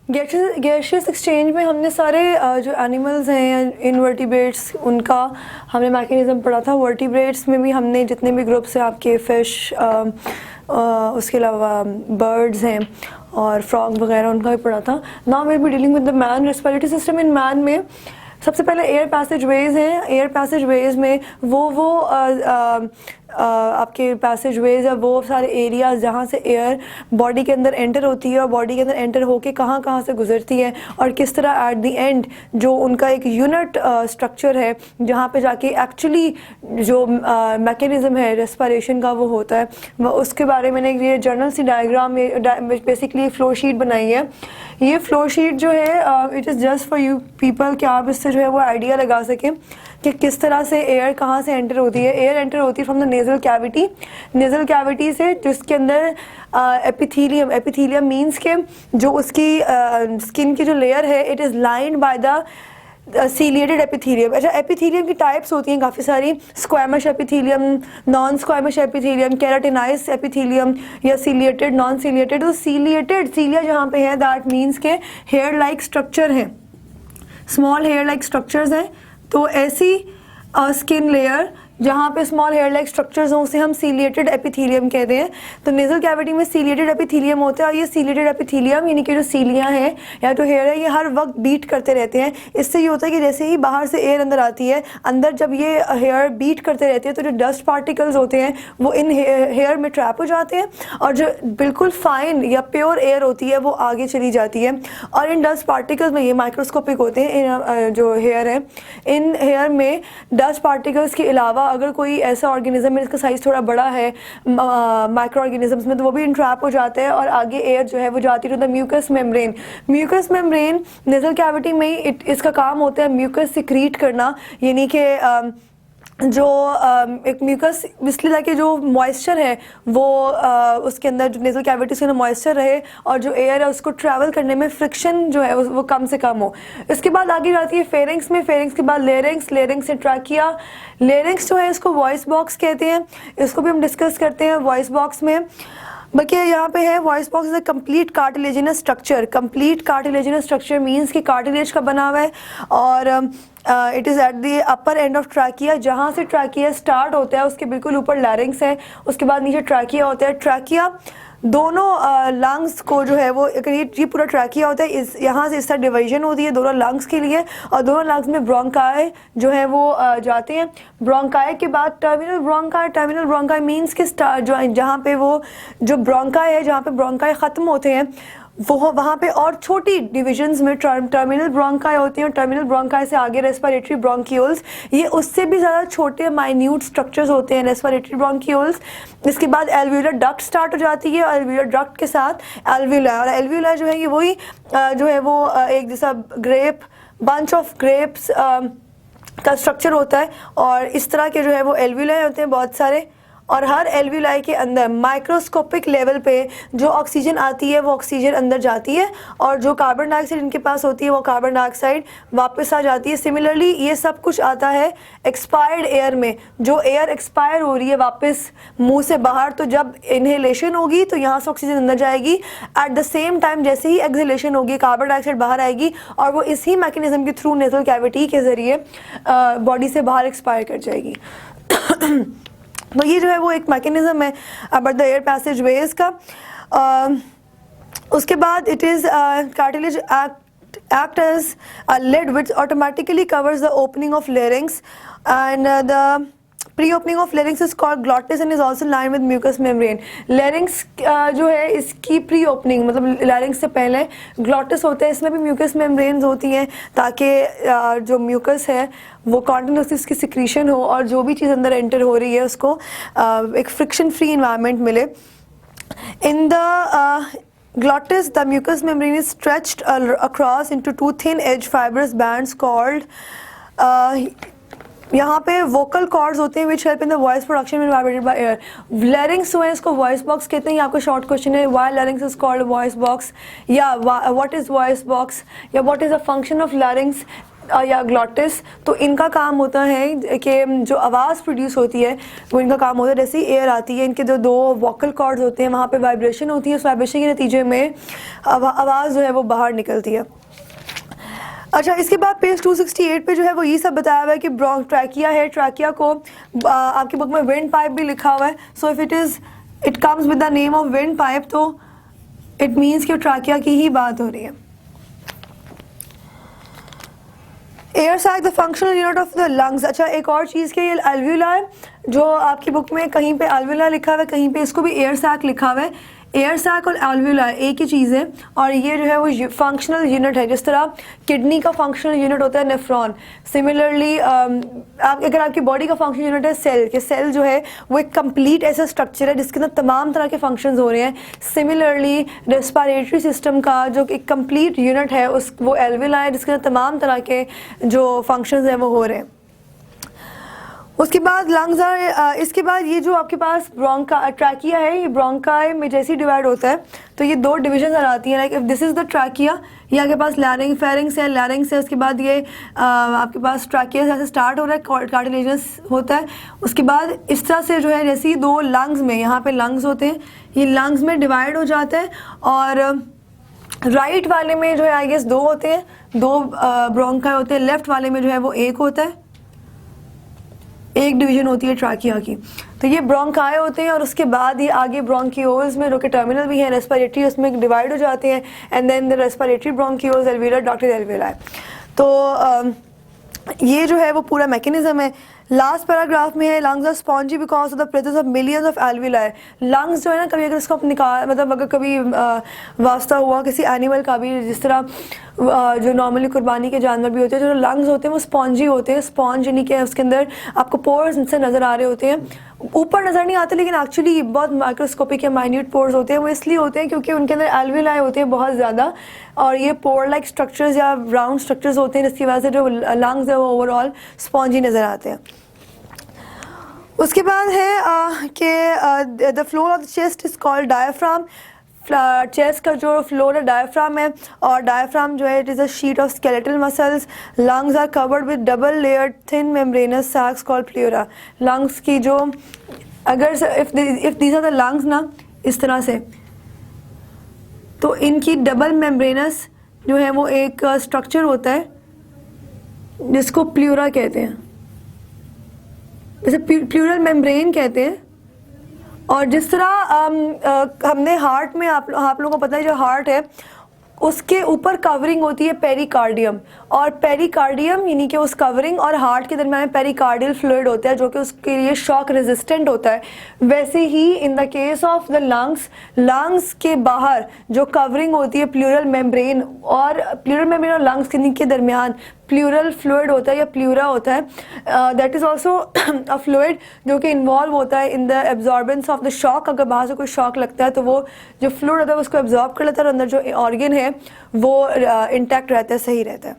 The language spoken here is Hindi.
गैशियस एक्सचेंज में हमने सारे जो एनिमल्स हैं इनवर्टिब्रेट्स उनका हमने मैकेनिज़्म पढ़ा था। वर्टिब्रेट्स में भी हमने जितने भी ग्रुप्स हैं आपके फ़िश, उसके अलावा बर्ड्स हैं और फ्रॉग वगैरह उनका भी पढ़ा था। Now we will be dealing with the man respiratory system. इन मैन में सबसे पहले एयर पैसेज वेज हैं। एयर पैसेज वेज में वो आपके पैसेज वेज है, वो सारे एरियाज जहाँ से एयर बॉडी के अंदर एंटर होती है और बॉडी के अंदर एंटर होके कहाँ से गुजरती है और किस तरह एट द एंड जो उनका एक यूनिट स्ट्रक्चर है जहाँ पे जाके एक्चुअली जो मैकेनिज़्म है रेस्पिरेशन का वो होता है। वो उसके बारे में मैंने ये journal C diagram basically flow sheet बनाई है। ये फ्लो शीट जो है it is just for you people कि आप इससे जो है वो आइडिया लगा सकें कि किस तरह से एयर कहाँ से एंटर होती है। एयर एंटर होती है from the nasal cavity. Nasal cavity से जिसके अंदर एपिथीलियम मीन्स के जो उसकी स्किन की जो लेयर है it is lined by the ciliated epithelium. अच्छा, एपिथीलियम की टाइप्स होती हैं काफ़ी सारी, squamous epithelium, non squamous epithelium, केराटिनाइज epithelium या सीलिएटेड, नॉन सीलिएटेड। तो सीलिएटेड सीलिया जहाँ पे है दैट मीन्स के हेयर लाइक स्ट्रक्चर हैं, स्मॉल हेयर लाइक स्ट्रक्चर्स हैं। तो ऐसी स्किन लेयर जहाँ पे स्मॉल हेयर लाइक स्ट्रक्चर्स हों उसे हम सीलिएटेड एपिथीलियम कहते हैं। तो नेज़ल कैविटी में सीलिएटेड एपिथीलियम होता है और ये सीलिएटेड एपिथीलियम यानी कि जो सीलियाँ हैं या जो हेयर है ये हर वक्त बीट करते रहते हैं। इससे ये होता है कि जैसे ही बाहर से एयर अंदर आती है, अंदर जब ये हेयर बीट करते रहते हैं तो जो डस्ट पार्टिकल्स होते हैं वो इन हेयर में ट्रैप हो जाते हैं और जो बिल्कुल फाइन या प्योर एयर होती है वो आगे चली जाती है। और इन डस्ट पार्टिकल्स में ये माइक्रोस्कोपिक होते हैं जो हेयर है, इन हेयर में डस्ट पार्टिकल्स के अलावा अगर कोई ऐसा ऑर्गेनिज्म है जिसका साइज़ थोड़ा बड़ा है माइक्रो ऑर्गेनिजम्स में, तो वो भी इंट्रैप हो जाता है और आगे एयर जो है वो जाती है to the mucus membrane. Mucus membrane nasal cavity में ही इसका काम होता है म्यूकस सिक्रीट करना, यानी कि जो एक म्यूकस इसलिए ताकि जो मॉइस्चर है वो उसके अंदर जो नेज़ल कैविटी के अंदर मॉइस्चर रहे और जो एयर है उसको ट्रैवल करने में फ्रिक्शन जो है वो कम से कम हो। इसके बाद आगे जाती है फेरिंग्स में, फेरिंग्स के बाद लेरिंग्स, लेरिंग्स से ट्रैकिया। लेरिंग्स जो है इसको वॉइस बॉक्स कहते हैं, इसको भी हम डिस्कस करते हैं वॉइस बॉक्स में। बाकी यहाँ पे है voice box is a complete cartilaginous structure. Complete cartilaginous structure means कि कार्टिलेज का बना हुआ है और it is at the upper end of trachea. जहाँ से ट्रैकिया स्टार्ट होता है उसके बिल्कुल ऊपर लैरिंग्स है, उसके बाद नीचे ट्रैकिया होता है। ट्रैकिया दोनों लंग्स को जो है वो ये पूरा ट्रैकिया होता है, इस यहाँ से इसका डिवीजन होती है दोनों लंग्स के लिए और दोनों लंग्स में ब्रोंकाई जो है वो जाते हैं। ब्रोंकाई के बाद terminal bronchi. Terminal bronchi means कि जो जहाँ पे वो जो ब्रोंकाई है जहाँ पे ब्रोंकाई ख़त्म होते हैं वो वहाँ पे और छोटी डिविजन्स में टर्मिनल ब्रोंकाई होती हैं और टर्मिनल ब्रोंकाई से आगे रेस्पिरेटरी ब्रोंक्यूल्स, ये उससे भी ज़्यादा छोटे माइन्यूट स्ट्रक्चर्स होते हैं रेस्पिरेटरी ब्रोंक्यूल्स। इसके बाद एल्वियोलर डक्ट स्टार्ट हो जाती है और एल्वियोलर डक्ट के साथ एल्वियोलाई, और एल्वियोलाई जो है ये वही जो है वो एक जैसा ग्रेप बंच ऑफ ग्रेप्स का स्ट्रक्चर होता है और इस तरह के जो है वो एल्वियोलाई होते हैं बहुत सारे। और हर एल्वियोलाई के अंदर माइक्रोस्कोपिक लेवल पे जो ऑक्सीजन आती है वो ऑक्सीजन अंदर जाती है और जो कार्बन डाइऑक्साइड इनके पास होती है वो कार्बन डाइऑक्साइड वापस आ जाती है। सिमिलरली ये सब कुछ आता है एक्सपायर्ड एयर में, जो एयर एक्सपायर हो रही है वापस मुंह से बाहर, तो जब इनहेलेशन होगी तो यहाँ से ऑक्सीजन अंदर जाएगी, एट द सेम टाइम जैसे ही एक्सहेलेशन होगी कार्बन डाइऑक्साइड बाहर आएगी और वो इसी मैकेनिज्म के थ्रू नेज़ल कैविटी के ज़रिए बॉडी से बाहर एक्सपायर कर जाएगी। तो ये जो है वो एक मैकेनिज्म है about the air passageways का। उसके बाद it is cartilage act as a lid which automatically covers the opening of larynx and the pre-opening of larynx is called glottis and is also lined with mucous membrane. larynx जो है इसकी pre-opening मतलब larynx से पहले glottis होता है, इसमें भी mucous membranes होती हैं ताकि जो mucus है वो continuously उसकी secretion हो और जो भी चीज़ अंदर enter हो रही है उसको एक friction free environment मिले। In the glottis, the mucous membrane is stretched across into two thin edge fibrous bands called यहाँ पे वोकल कॉर्ड्स होते हैं which help in the voice production when vibrated by air. लैरिंग्स जो है इसको वॉइस बॉक्स कहते हैं। ये आपका शॉर्ट क्वेश्चन है, why लैरिंग्स is called voice box या व्हाट इज वॉइस बॉक्स या what is the function of लैरिंग्स। या ग्लॉटिस, तो इनका काम होता है कि जो आवाज़ प्रोड्यूस होती है वो इनका काम होता है। जैसे ही एयर आती है, इनके जो दो वोकल कॉर्ड्स होते हैं वहाँ पे वाइब्रेशन होती है, उस वाइब्रेशन के नतीजे में आवाज़ जो है वो बाहर निकलती है। अच्छा, इसके बाद पेज 268 पे जो है वो ये सब बताया हुआ है कि ट्रैकिया है, ट्रैकिया को आपकी बुक में विंड पाइप भी लिखा हुआ है। So if it comes with the name of wind pipe, तो इट मीन्स कि ट्रैकिया की ही बात हो रही है। Air sac the functional unit of the lungs. अच्छा, एक और चीज़ के, ये एल्व्यूला है, जो आपकी बुक में कहीं पे एल्व्यूला लिखा हुआ है, कहीं पे इसको भी एयर सैक लिखा हुआ है। एयर सैक और एल्व्यूला एक ही चीज़ है, और ये जो है वो फंक्शनल यूनिट है। जिस तरह किडनी का फंक्शनल यूनिट होता है नेफ्रॉन, सिमिलरली अगर आपकी बॉडी का फंक्शनल यूनिट है सेल, कि सेल जो है वो एक कंप्लीट ऐसा स्ट्रक्चर है जिसके अंदर तमाम तरह के फंक्शंस हो रहे हैं। सिमिलरली रेस्पिरेटरी सिस्टम का जो एक कंप्लीट यूनिट है वो एल्व्यूला है, जिसके अंदर तमाम तरह के जो फंक्शंस हैं वो हो रहे हैं। उसके बाद लंग्स आर, इसके बाद ये जो आपके पास ट्रैकिया है, ये ब्रोंकाई में जैसे डिवाइड होता है तो ये दो डिविजन आती हैं। Like if this is the trachea, ये आपके पास लैरिंग फेरिंग्स है, लैरिंग्स है, उसके बाद ये आपके पास ट्रैकिया जैसे स्टार्ट हो रहा है, कार्टिलेजस होता है। उसके बाद इस तरह से जो है जैसे ही दो लंग्स में, यहाँ पे लंग्स होते हैं, ये लंग्स में डिवाइड हो जाते हैं, और राइट वाले में जो है आई गेस दो होते हैं, दो ब्रोंकाई होते हैं, लेफ्ट वाले में जो है वो एक होता है, एक डिवीजन होती है ट्रैकिया की। तो ये ब्रोंकाई होते हैं, और उसके बाद ये आगे ब्रोंकियोल्स में, जो कि टर्मिनल भी हैं, रेस्पिरेटरी, उसमें डिवाइड हो जाते हैं, and then the respiratory bronchioles, alveolar, ducts alveoli. तो ये जो है वो पूरा मैकेनिज्म है। लास्ट पैराग्राफ में है lungs are spongy because of the presence of millions of alveoli. Lungs जो है ना, कभी अगर इसको निकाल, मतलब अगर कभी वास्ता हुआ किसी एनिमल का भी, जिस तरह जो नॉर्मली कुर्बानी के जानवर भी होते हैं, जो लंग्स होते हैं वो स्पॉन्जी होते हैं। स्पॉन्ज यानी कि उसके अंदर आपको पोर्स से नज़र आ रहे होते हैं, ऊपर नज़र नहीं आते, लेकिन एक्चुअली बहुत माइक्रोस्कोपिक या माइन्यूट पोर्स होते हैं। वो इसलिए होते हैं क्योंकि उनके अंदर एल्वियोलाई होते हैं बहुत ज़्यादा, और ये पोर लाइक स्ट्रक्चर्स या राउंड स्ट्रक्चर्स होते हैं, जिसकी वजह से जो लंग्स है वो ओवरऑल स्पॉन्जी नज़र आते हैं। उसके बाद है कि the floor of the chest is called diaphragm. Chest का जो फ्लोर है डायफ्राम है, और डायफ्राम जो है it is a sheet of skeletal muscles. Lungs are covered with double layered thin membranous sacs called pleura. Lungs की जो, अगर if these are the lungs ना, इस तरह से, तो इनकी डबल मेम्ब्रेनस जो है वो एक स्ट्रक्चर होता है जिसको प्लूरा कहते हैं, जैसे प्लूरल मेम्ब्रेन कहते हैं। और जिस तरह हमने हार्ट में, आप लोगों को पता है जो हार्ट है उसके ऊपर कवरिंग होती है पेरिकार्डियम, और पेरिकार्डियम यानी कि उस कवरिंग और हार्ट के दरम्यान पेरिकार्डियल फ्लूइड होता है जो कि उसके लिए शॉक रेजिस्टेंट होता है। वैसे ही in the case of the lungs के बाहर जो कवरिंग होती है प्लूरल मेम्ब्रेन, और प्लूरल मेम्ब्रेन और लंग्स के दरमियान प्लूरल फ्लूइड होता है या प्लूरा होता है। That is also a fluid जो कि इन्वॉल्व होता है in the absorbance of the shock. अगर बाहर से कोई शॉक लगता है तो वो जो फ्लूइड होता है उसको एब्जॉर्ब कर लेता है, और अंदर जो ऑर्गन है वो इंटैक्ट रहता है, सही रहता है।